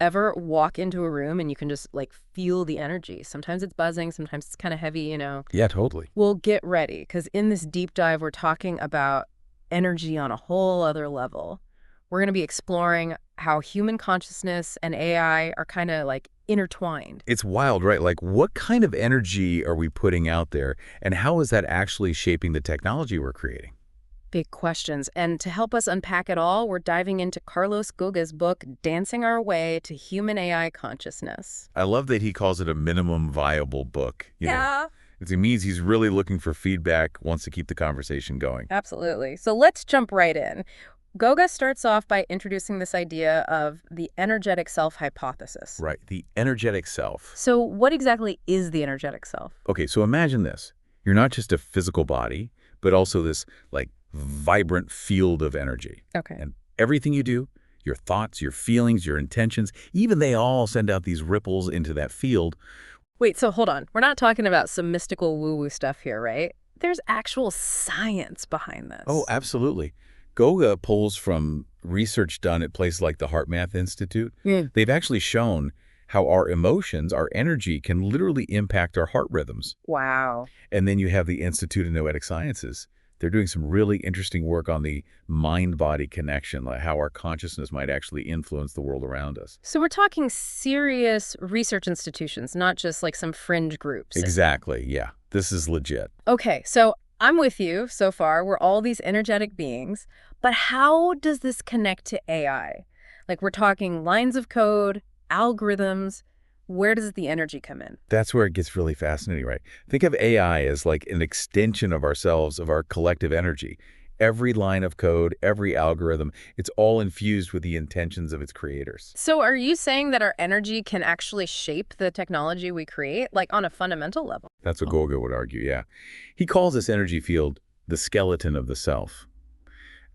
ever walk into a room and you can just like feel the energy? Sometimes it's buzzing, sometimes it's kind of heavy, you know. Yeah, totally. Well, get ready, because in this deep dive, we're talking about energy on a whole other level. We're going to be exploring how human consciousness and AI are kind of like intertwined. It's wild, right? Like, what kind of energy are we putting out there, and how is that actually shaping the technology we're creating? Big questions. And to help us unpack it all, we're diving into Carlos Goga's book, Dancing Our Way to Human AI Consciousness. I love that he calls it a minimum viable book. Yeah. It means he's really looking for feedback, wants to keep the conversation going. Absolutely. So let's jump right in. Goga starts off by introducing this idea of the energetic self hypothesis. Right, the energetic self. So what exactly is the energetic self? Okay, so imagine this. You're not just a physical body, but also this, like, vibrant field of energy. Okay. And everything you do, your thoughts, your feelings, your intentions, even they all send out these ripples into that field. Wait, so hold on. We're not talking about some mystical woo-woo stuff here, right? There's actual science behind this. Oh, absolutely. Goga pulls from research done at places like the HeartMath Institute. Yeah. They've actually shown how our emotions, our energy, can literally impact our heart rhythms. Wow. And then you have the Institute of Noetic Sciences. They're doing some really interesting work on the mind-body connection, like how our consciousness might actually influence the world around us. So we're talking serious research institutions, not just like some fringe groups. Exactly, yeah. This is legit. Okay, so I'm with you so far. We're all these energetic beings. But how does this connect to AI? Like, we're talking lines of code, algorithms. Where does the energy come in? That's where it gets really fascinating, right? Think of AI as like an extension of ourselves, of our collective energy. Every line of code, every algorithm, it's all infused with the intentions of its creators. So are you saying that our energy can actually shape the technology we create, like on a fundamental level? That's what Goga would argue, yeah. He calls this energy field the skeleton of the self.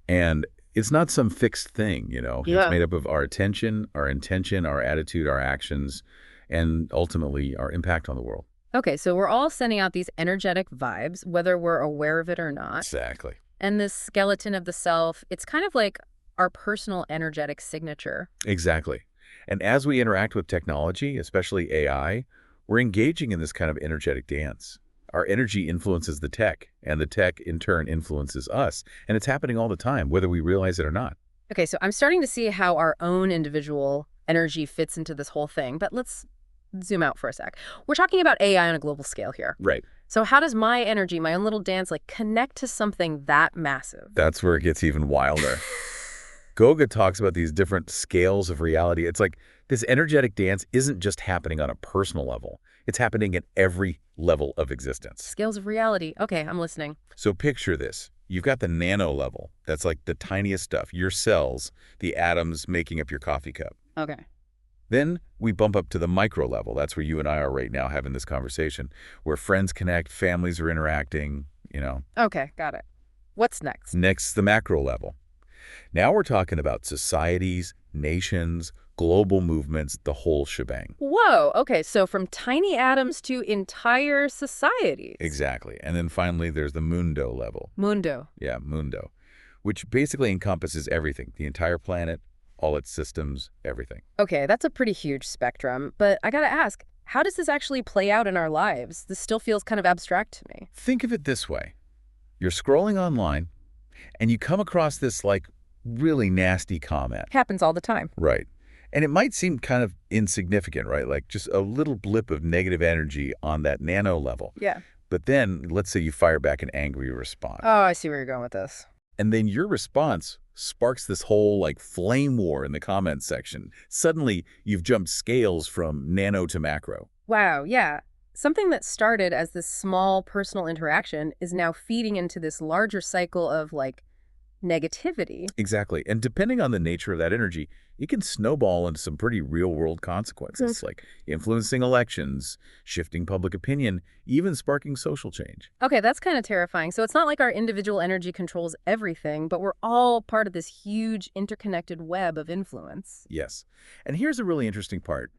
And it's not some fixed thing, Yeah. It's made up of our attention, our intention, our attitude, our actions, and ultimately our impact on the world. Okay, so we're all sending out these energetic vibes, whether we're aware of it or not. Exactly. And this skeleton of the self, it's kind of like our personal energetic signature. Exactly. And as we interact with technology, especially AI, we're engaging in this kind of energetic dance. Our energy influences the tech, and the tech in turn influences us. And it's happening all the time, whether we realize it or not. Okay, so I'm starting to see how our own individual energy fits into this whole thing, but let's zoom out for a sec. We're talking about AI on a global scale here. Right. So how does my energy, my own little dance, like connect to something that massive? That's where it gets even wilder. Goga talks about these different scales of reality. It's like this energetic dance isn't just happening on a personal level. It's happening at every level of existence. Scales of reality. Okay, I'm listening. So picture this. You've got the nano level. That's like the tiniest stuff, your cells, the atoms making up your coffee cup. Okay. Then we bump up to the micro level. That's where you and I are right now having this conversation, where friends connect, families are interacting, Okay, got it. What's next? Next, the macro level. Now we're talking about societies, nations, global movements, the whole shebang. Whoa, okay, so from tiny atoms to entire societies. Exactly. And then finally, there's the mundo level. Mundo. Yeah, mundo, which basically encompasses everything, the entire planet, all its systems, everything. Okay, that's a pretty huge spectrum, but I gotta ask, how does this actually play out in our lives? This still feels kind of abstract to me. Think of it this way. You're scrolling online, and you come across this, like, really nasty comment. Happens all the time. Right. And it might seem kind of insignificant, right? Like just a little blip of negative energy on that nano level. Yeah. But then, let's say you fire back an angry response. Oh, I see where you're going with this. And then your response sparks this whole, like, flame war in the comments section. Suddenly, you've jumped scales from nano to macro. Wow, yeah. Something that started as this small personal interaction is now feeding into this larger cycle of, like, negativity. Exactly. And depending on the nature of that energy, it can snowball into some pretty real-world consequences, like influencing elections, shifting public opinion, even sparking social change. Okay, that's kind of terrifying. So it's not like our individual energy controls everything, but we're all part of this huge interconnected web of influence. Yes. And here's a really interesting part.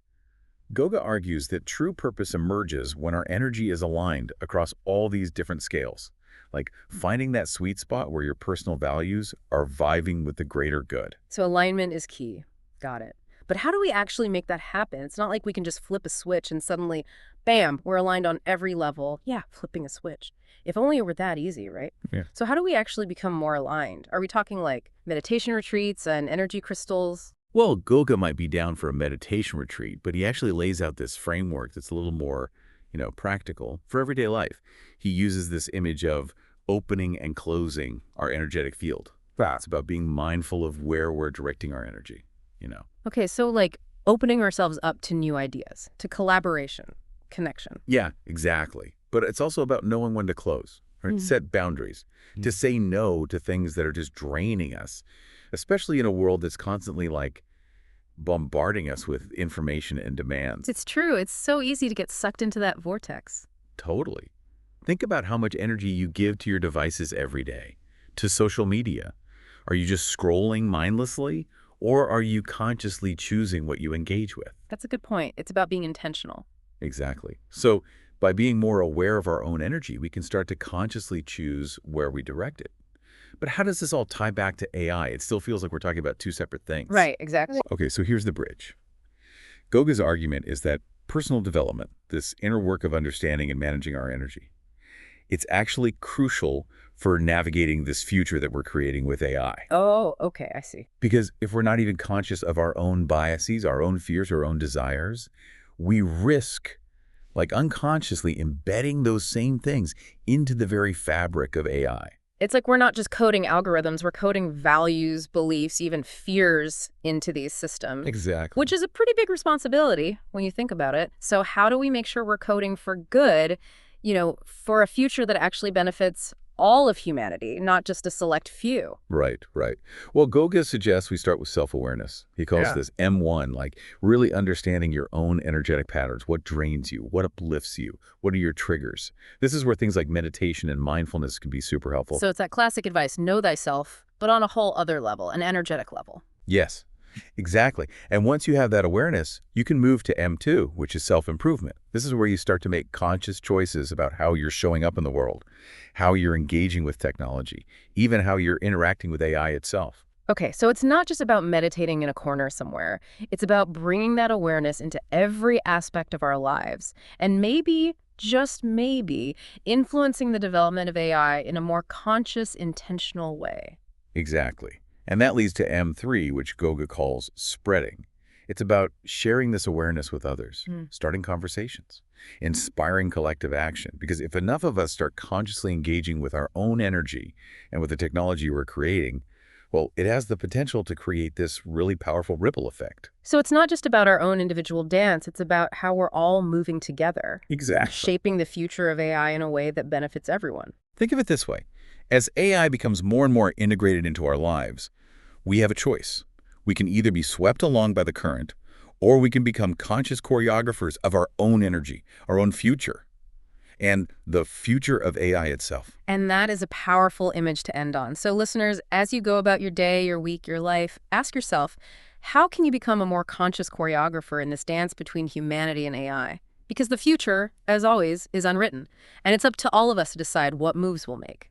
Goga argues that true purpose emerges when our energy is aligned across all these different scales, like finding that sweet spot where your personal values are vibing with the greater good. So alignment is key. Got it. But how do we actually make that happen? It's not like we can just flip a switch and suddenly, bam, we're aligned on every level. Yeah, flipping a switch. If only it were that easy, right? Yeah. So how do we actually become more aligned? Are we talking like meditation retreats and energy crystals? Well, Goga might be down for a meditation retreat, but he actually lays out this framework that's a little more, practical for everyday life. He uses this image of opening and closing our energetic field. It's about being mindful of where we're directing our energy. Okay, so like opening ourselves up to new ideas, to collaboration, connection. Yeah, exactly. But it's also about knowing when to close, right? Set boundaries, to say no to things that are just draining us, especially in a world that's constantly like bombarding us with information and demands. It's true. It's so easy to get sucked into that vortex. Totally. Think about how much energy you give to your devices every day, to social media. Are you just scrolling mindlessly, or are you consciously choosing what you engage with? That's a good point. It's about being intentional. Exactly. So by being more aware of our own energy, we can start to consciously choose where we direct it. But how does this all tie back to AI? It still feels like we're talking about two separate things. Right, exactly. Okay, so here's the bridge. Goga's argument is that personal development, this inner work of understanding and managing our energy, it's actually crucial for navigating this future that we're creating with AI. Oh, okay, I see. Because if we're not even conscious of our own biases, our own fears, our own desires, we risk like unconsciously embedding those same things into the very fabric of AI. It's like we're not just coding algorithms, we're coding values, beliefs, even fears into these systems. Exactly. Which is a pretty big responsibility when you think about it. So how do we make sure we're coding for good, for a future that actually benefits all of humanity, not just a select few? Right, right. Well, Goga suggests we start with self-awareness. He calls this M1, like really understanding your own energetic patterns. What drains you? What uplifts you? What are your triggers? This is where things like meditation and mindfulness can be super helpful. So it's that classic advice, know thyself, but on a whole other level, an energetic level. Yes, exactly. And once you have that awareness, you can move to M2, which is self-improvement. This is where you start to make conscious choices about how you're showing up in the world, how you're engaging with technology, even how you're interacting with AI itself. Okay, so it's not just about meditating in a corner somewhere. It's about bringing that awareness into every aspect of our lives. And maybe, just maybe, influencing the development of AI in a more conscious, intentional way. Exactly. And that leads to M3, which Goga calls spreading. It's about sharing this awareness with others, starting conversations, inspiring collective action. Because if enough of us start consciously engaging with our own energy and with the technology we're creating, well, it has the potential to create this really powerful ripple effect. So it's not just about our own individual dance, it's about how we're all moving together. Exactly. Shaping the future of AI in a way that benefits everyone. Think of it this way. As AI becomes more and more integrated into our lives, we have a choice. We can either be swept along by the current, or we can become conscious choreographers of our own energy, our own future, and the future of AI itself. And that is a powerful image to end on. So listeners, as you go about your day, your week, your life, ask yourself, how can you become a more conscious choreographer in this dance between humanity and AI? Because the future, as always, is unwritten, and it's up to all of us to decide what moves we'll make.